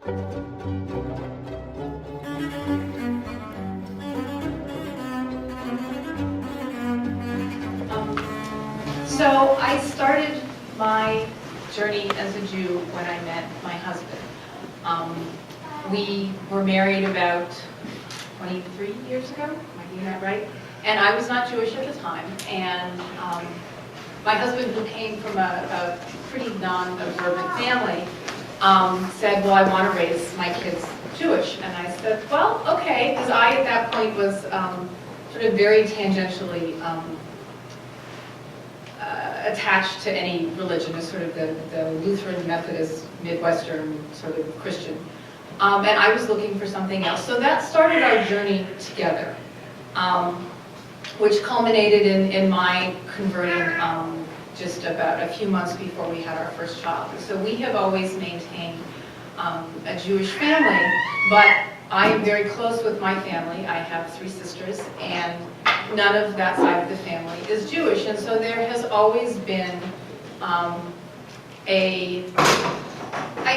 So I started my journey as a Jew when I met my husband. We were married about 23 years ago, am I getting that right? And I was not Jewish at the time, and my husband, who came from a pretty non-observant family, said, well, I want to raise my kids Jewish. And I said, well, okay, because I at that point was sort of very tangentially attached to any religion, as sort of the Lutheran, Methodist, Midwestern sort of Christian. And I was looking for something else. So that started our journey together, which culminated in my converting just about a few months before we had our first child. So we have always maintained a Jewish family, but I am very close with my family. I have 3 sisters, and none of that side of the family is Jewish. And so there has always been I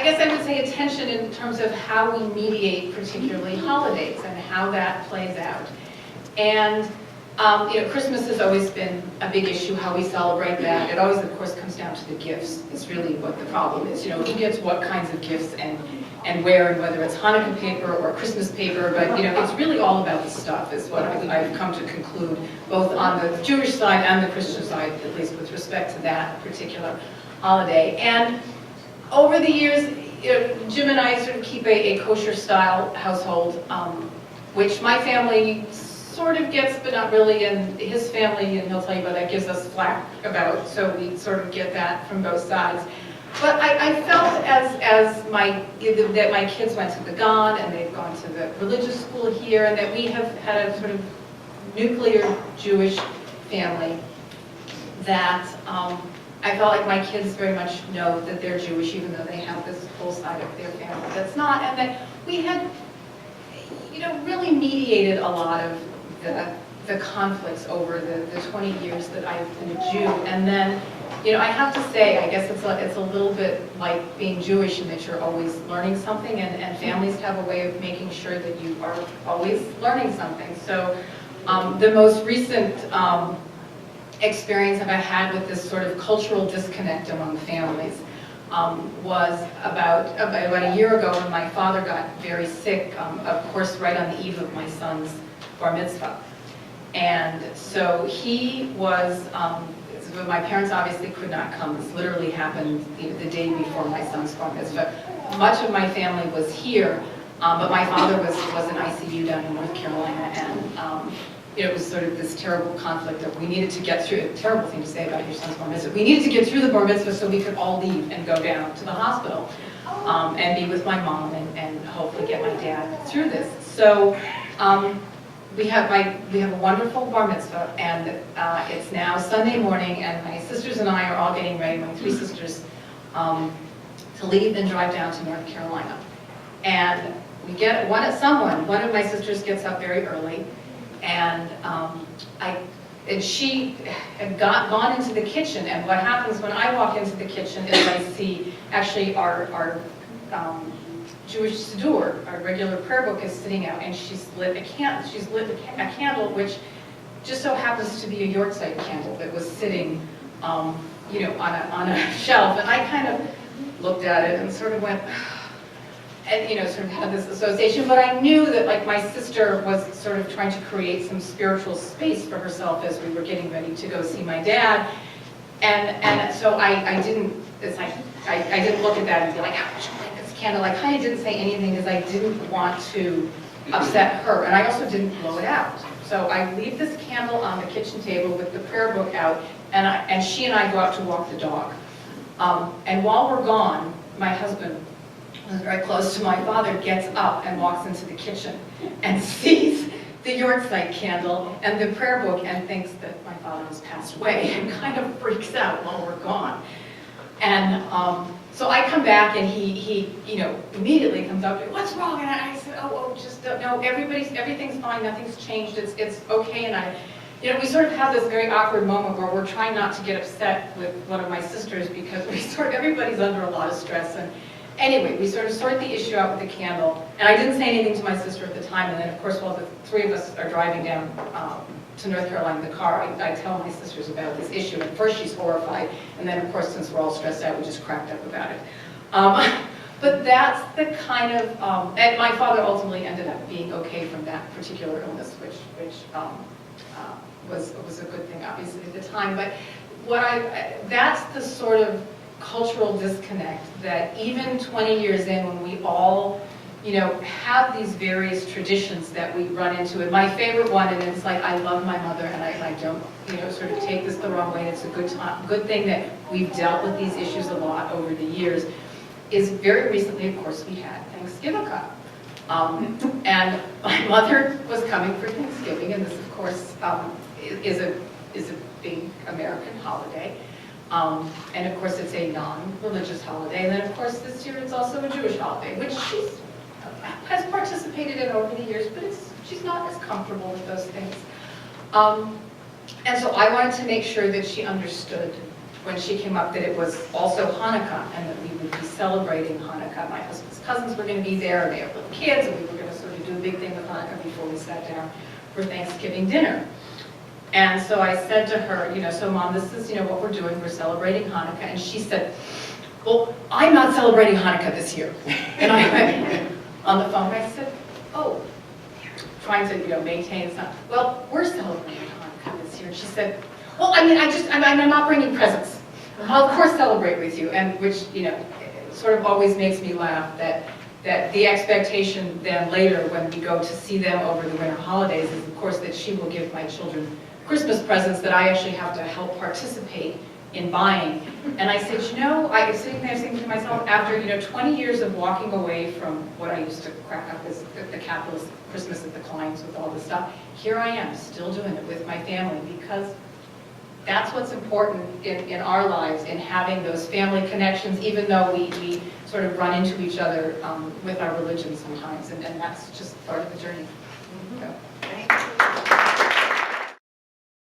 guess I would say a tension in terms of how we mediate particularly holidays and how that plays out. And Christmas has always been a big issue, how we celebrate that. It always, of course, comes down to the gifts. It's really what the problem is. Who gets what kinds of gifts and where, and whether it's Hanukkah paper or Christmas paper. But it's really all about the stuff, is what I've come to conclude, both on the Jewish side and the Christian side, at least with respect to that particular holiday. And over the years, Jim and I sort of keep a kosher-style household, which my family sort of gets, but not really, and his family, and he'll tell you about that, gives us flack about, so we sort of get that from both sides. But I felt that my kids went to the Gan, and they've gone to the religious school here, and that we have had a sort of nuclear Jewish family, that I felt like my kids very much know that they're Jewish, even though they have this whole side of their family that's not, and that we had really mediated a lot of the conflicts over the 20 years that I've been a Jew. And then, I have to say, I guess it's a little bit like being Jewish in that you're always learning something, and families have a way of making sure that you are always learning something. So the most recent experience I've had with this sort of cultural disconnect among families was about a year ago, when my father got very sick, of course right on the eve of my son's bar mitzvah. And so he was, my parents obviously could not come. This literally happened the day before my son's bar mitzvah. Much of my family was here, but my father was in ICU down in North Carolina, and it was sort of this terrible conflict of we needed to get through, a terrible thing to say about your son's bar mitzvah, we needed to get through the bar mitzvah so we could all leave and go down to the hospital and be with my mom and hopefully get my dad through this. So we have a wonderful bar mitzvah, and it's now Sunday morning, and my sisters and I are all getting ready, my 3 sisters, to leave and drive down to North Carolina. And we get one of my sisters gets up very early, and she had gone into the kitchen, and what happens when I walk into the kitchen is I see actually our Jewish siddur, our regular prayer book, is sitting out, and she's lit a candle, which just so happens to be a Yortzeit candle that was sitting on a shelf, and I kind of looked at it and sort of went, and sort of had this association, but I knew that like my sister was sort of trying to create some spiritual space for herself as we were getting ready to go see my dad, and so I didn't look at that and be like, ouch, this candle. I kind of didn't say anything because I didn't want to upset her, and I also didn't blow it out. So I leave this candle on the kitchen table with the prayer book out, and she and I go out to walk the dog. And while we're gone, my husband, who's very close to my father, gets up and walks into the kitchen and sees the Yortzeit candle and the prayer book and thinks that my father has passed away and kind of freaks out while we're gone. And so I come back, and he immediately comes up to me, what's wrong? And I said, just no, everything's fine, nothing's changed, it's okay. And we sort of have this very awkward moment where we're trying not to get upset with one of my sisters because everybody's under a lot of stress, anyway, we sort of sort the issue out with the candle, and I didn't say anything to my sister at the time, and then of course while the three of us are driving down to North Carolina in the car, I tell my sisters about this issue, and first she's horrified, and then of course since we're all stressed out, we just cracked up about it. But that's the kind of, and my father ultimately ended up being okay from that particular illness, which was a good thing obviously at the time, but that's the sort of cultural disconnect that even 20 years in, when we all, have these various traditions that we run into. And my favorite one, and it's like, I love my mother, and I don't, sort of take this the wrong way, and it's a good thing that we've dealt with these issues a lot over the years, is very recently, of course, we had Thanksgiving come. And my mother was coming for Thanksgiving, and this, of course, is a big American holiday. And of course it's a non-religious holiday, and then of course this year it's also a Jewish holiday, which she has participated in over the years, but she's not as comfortable with those things. And so I wanted to make sure that she understood when she came up that it was also Hanukkah, and that we would be celebrating Hanukkah. My husband's cousins were going to be there, and they have little kids, and we were going to sort of do a big thing with Hanukkah before we sat down for Thanksgiving dinner. And so I said to her, so Mom, this is, what we're doing. We're celebrating Hanukkah. And she said, well, I'm not celebrating Hanukkah this year. And I went on the phone, I said, oh, trying to, maintain it's not, well, we're celebrating Hanukkah this year. And she said, well, I'm not bringing presents. I'll of course celebrate with you. And which, sort of always makes me laugh that the expectation then later when we go to see them over the winter holidays is, of course, that she will give my children Christmas presents that I actually have to help participate in buying. And I said, I was sitting there thinking to myself, after 20 years of walking away from what I used to crack up as the capitalist Christmas at the Kleines with all this stuff, here I am still doing it with my family, because that's what's important in our lives, in having those family connections, even though we sort of run into each other with our religion sometimes, and that's just part of the journey. So. Thank you.